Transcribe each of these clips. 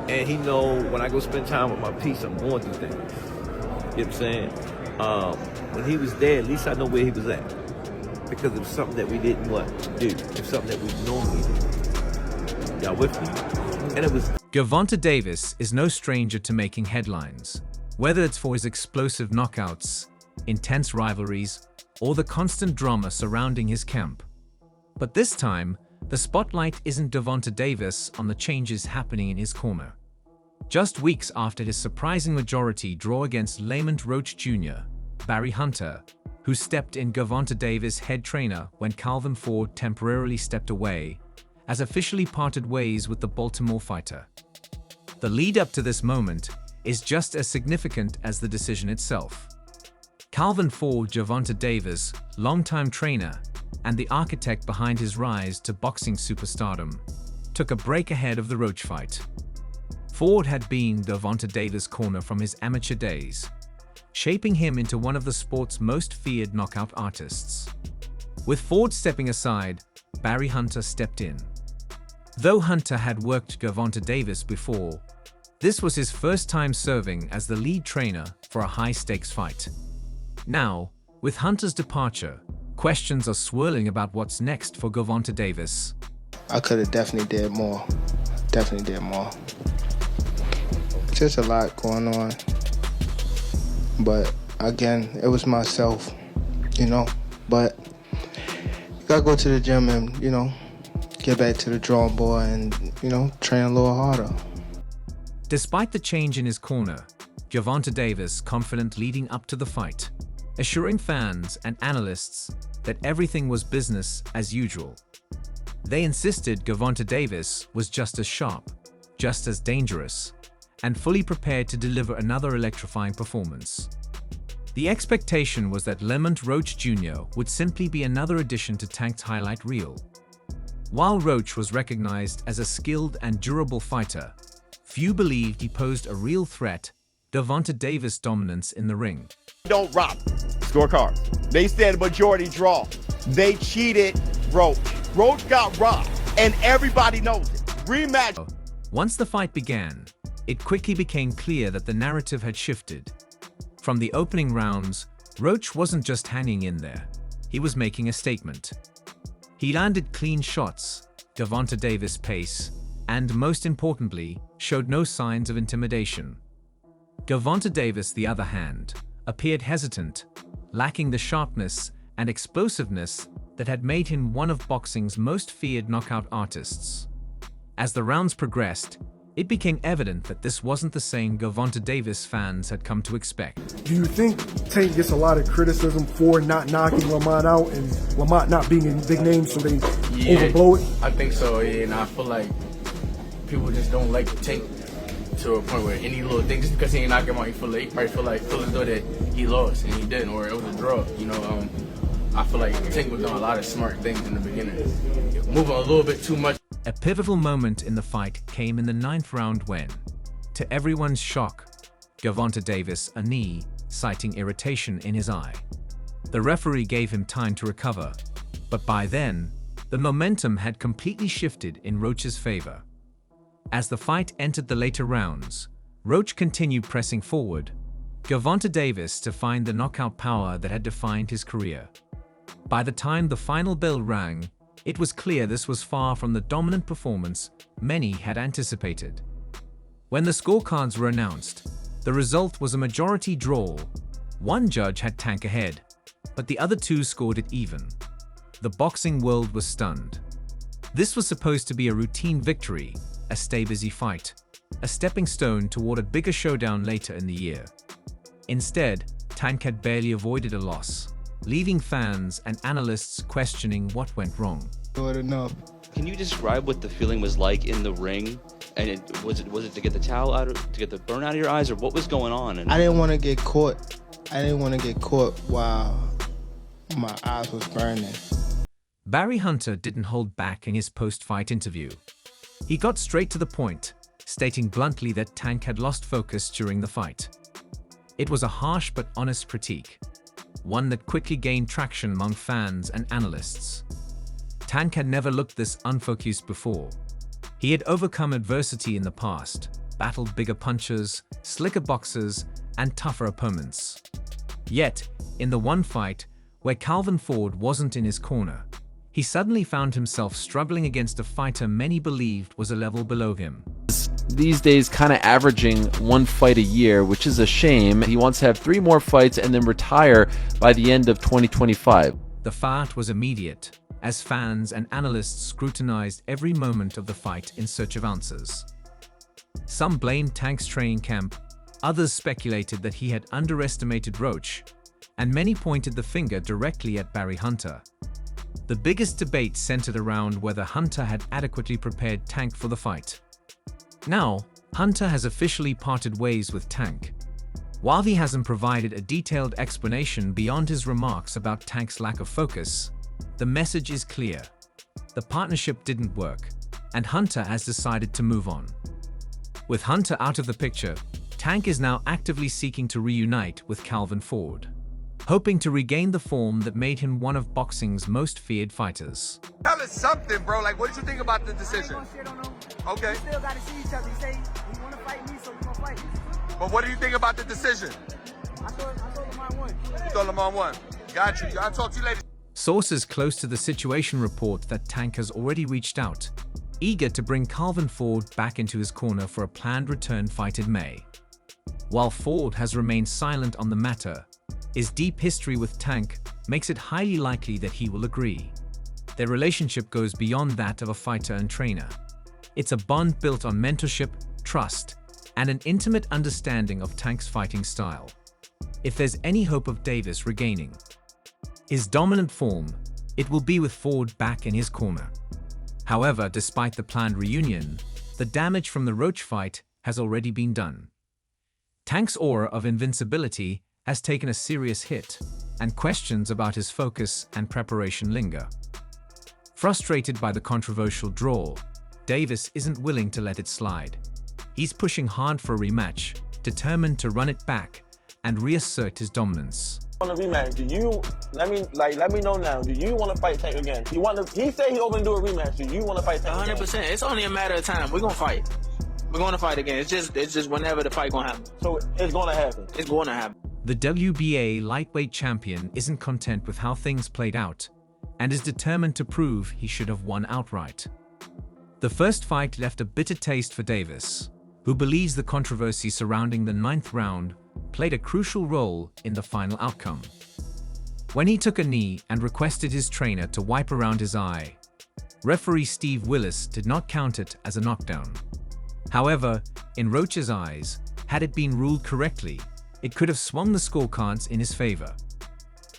And he know when I go spend time with my piece, I'm going through things. You know what I'm saying? When he was there, at least I know where he was at. Because it was something that we didn't do. It was something that we normally do. Y'all with me? And it was... Gervonta Davis is no stranger to making headlines, whether it's for his explosive knockouts, intense rivalries, or the constant drama surrounding his camp. But this time, the spotlight isn't Gervonta Davis on the changes happening in his corner. Just weeks after his surprising majority draw against lament Roach Jr., Barry Hunter, who stepped in Gervonta Davis' head trainer when Calvin Ford temporarily stepped away, has officially parted ways with the Baltimore fighter. The lead-up to this moment is just as significant as the decision itself. Calvin Ford, Gervonta Davis' longtime trainer and the architect behind his rise to boxing superstardom, took a break ahead of the Roach fight. Ford had been Gervonta Davis' corner from his amateur days, shaping him into one of the sport's most feared knockout artists. With Ford stepping aside, Barry Hunter stepped in. Though Hunter had worked Gervonta Davis before, this was his first time serving as the lead trainer for a high-stakes fight. Now, with Hunter's departure, questions are swirling about what's next for Gervonta Davis. I could have definitely did more. Definitely did more. Just a lot going on. But again, it was myself, you know. But you gotta go to the gym and, you know, get back to the drawing board and, you know, train a little harder. Despite the change in his corner, Gervonta Davis confident leading up to the fight, assuring fans and analysts that everything was business as usual. They insisted Gervonta Davis was just as sharp, just as dangerous, and fully prepared to deliver another electrifying performance. The expectation was that Lemont Roach Jr. would simply be another addition to Tank's highlight reel. While Roach was recognized as a skilled and durable fighter, few believed he posed a real threat to Gervonta Davis' dominance in the ring. Don't rob. Scorecard. They said a majority draw. They cheated Roach. Roach got robbed, and everybody knows it. Rematch. Once the fight began, it quickly became clear that the narrative had shifted. From the opening rounds, Roach wasn't just hanging in there. He was making a statement. He landed clean shots, Gervonta Davis' pace, and most importantly, showed no signs of intimidation. Gervonta Davis, the other hand, appeared hesitant, lacking the sharpness and explosiveness that had made him one of boxing's most feared knockout artists. As the rounds progressed, it became evident that this wasn't the same Gervonta Davis fans had come to expect. Do you think Tank gets a lot of criticism for not knocking Lamont out and Lamont not being a big name, so they overblow it? I think so, yeah, and I feel like people just don't like Tank to a point where any little thing, just because he ain't knock him out, he probably feel as though that he lost, and he didn't, or it was a draw, you know. I feel like Tank was doing a lot of smart things in the beginning, moving a little bit too much. A pivotal moment in the fight came in the 9th round when, to everyone's shock, Gervonta Davis a knee, citing irritation in his eye. The referee gave him time to recover, but by then, the momentum had completely shifted in Roach's favor. As the fight entered the later rounds, Roach continued pressing forward, Gervonta Davis to find the knockout power that had defined his career. By the time the final bell rang, it was clear this was far from the dominant performance many had anticipated. When the scorecards were announced, the result was a majority draw. One judge had Tank ahead, but the other two scored it even. The boxing world was stunned. This was supposed to be a routine victory, a stay-busy fight, a stepping stone toward a bigger showdown later in the year. Instead, Tank had barely avoided a loss, leaving fans and analysts questioning what went wrong. Good enough. Can you describe what the feeling was like in the ring? And was it to get the towel out, to get the burn out of your eyes, or what was going on? I didn't want to get caught. I didn't want to get caught while my eyes was burning. Barry Hunter didn't hold back in his post-fight interview. He got straight to the point, stating bluntly that Tank had lost focus during the fight. It was a harsh but honest critique, one that quickly gained traction among fans and analysts. Tank had never looked this unfocused before. He had overcome adversity in the past, battled bigger punchers, slicker boxers, and tougher opponents. Yet, in the one fight where Calvin Ford wasn't in his corner, he suddenly found himself struggling against a fighter many believed was a level below him. These days kind of averaging one fight a year, which is a shame. He wants to have 3 more fights and then retire by the end of 2025. The fight was immediate, as fans and analysts scrutinized every moment of the fight in search of answers. Some blamed Tank's training camp, others speculated that he had underestimated Roach, and many pointed the finger directly at Barry Hunter. The biggest debate centered around whether Hunter had adequately prepared Tank for the fight. Now, Hunter has officially parted ways with Tank. While he hasn't provided a detailed explanation beyond his remarks about Tank's lack of focus, the message is clear. The partnership didn't work, and Hunter has decided to move on. With Hunter out of the picture, Tank is now actively seeking to reunite with Calvin Ford, hoping to regain the form that made him one of boxing's most feared fighters. Tell us something, bro. Like, what did you think about the decision? Okay. We still got to see each other. He say he want to fight me, so we gonna fight. But what do you think about the decision? I thought Lamar won. You thought Lamar won. Got you. I'll talk to you later. Sources close to the situation report that Tank has already reached out, eager to bring Calvin Ford back into his corner for a planned return fight in May. While Ford has remained silent on the matter, his deep history with Tank makes it highly likely that he will agree. Their relationship goes beyond that of a fighter and trainer. It's a bond built on mentorship, trust, and an intimate understanding of Tank's fighting style. If there's any hope of Davis regaining his dominant form, it will be with Ford back in his corner. However, despite the planned reunion, the damage from the Roach fight has already been done. Tank's aura of invincibility has taken a serious hit, and questions about his focus and preparation linger. Frustrated by the controversial draw, Davis isn't willing to let it slide. He's pushing hard for a rematch, determined to run it back and reassert his dominance. On a rematch, let me know now. Do you want to fight Tank again? He said he's going to do a rematch. Do you want to fight Tank 100%. again? It's only a matter of time. We're gonna fight. We're gonna fight again. It's just whenever the fight gonna happen. So it's going to happen. It's going to happen. The WBA lightweight champion isn't content with how things played out and is determined to prove he should have won outright. The first fight left a bitter taste for Davis, who believes the controversy surrounding the 9th round played a crucial role in the final outcome. When he took a knee and requested his trainer to wipe around his eye, referee Steve Willis did not count it as a knockdown. However, in Roach's eyes, had it been ruled correctly, it could have swung the scorecards in his favor.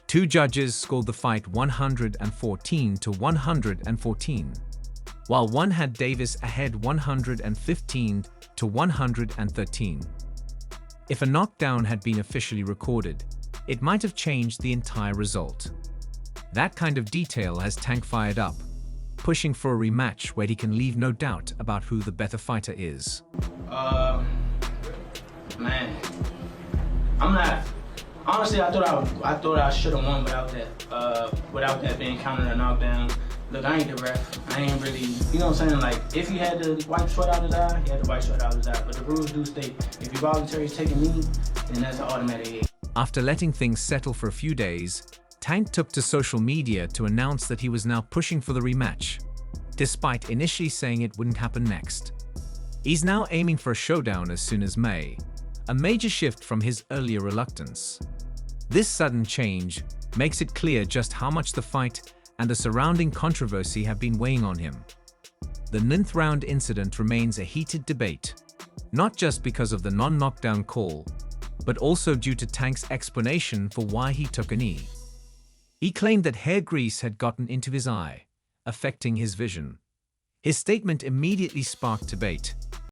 2 judges scored the fight 114 to 114, while one had Davis ahead 115 to 113. If a knockdown had been officially recorded, it might have changed the entire result. That kind of detail has Tank fired up, pushing for a rematch where he can leave no doubt about who the better fighter is. Man, I'm not. Honestly, I thought I should have won without that being counted a knockdown. Look, I ain't the ref. I ain't really, you know what I'm saying? Like, if he had to wipe sweat out his eye, he had to wipe sweat out his eye. But the rules do state, if you voluntarily take a knee, then that's an automatic. After letting things settle for a few days, Tank took to social media to announce that he was now pushing for the rematch, despite initially saying it wouldn't happen next. He's now aiming for a showdown as soon as May, a major shift from his earlier reluctance. This sudden change makes it clear just how much the fight and the surrounding controversy have been weighing on him. The 9th round incident remains a heated debate, not just because of the non-knockdown call, but also due to Tank's explanation for why he took a knee. He claimed that hair grease had gotten into his eye, affecting his vision. His statement immediately sparked debate,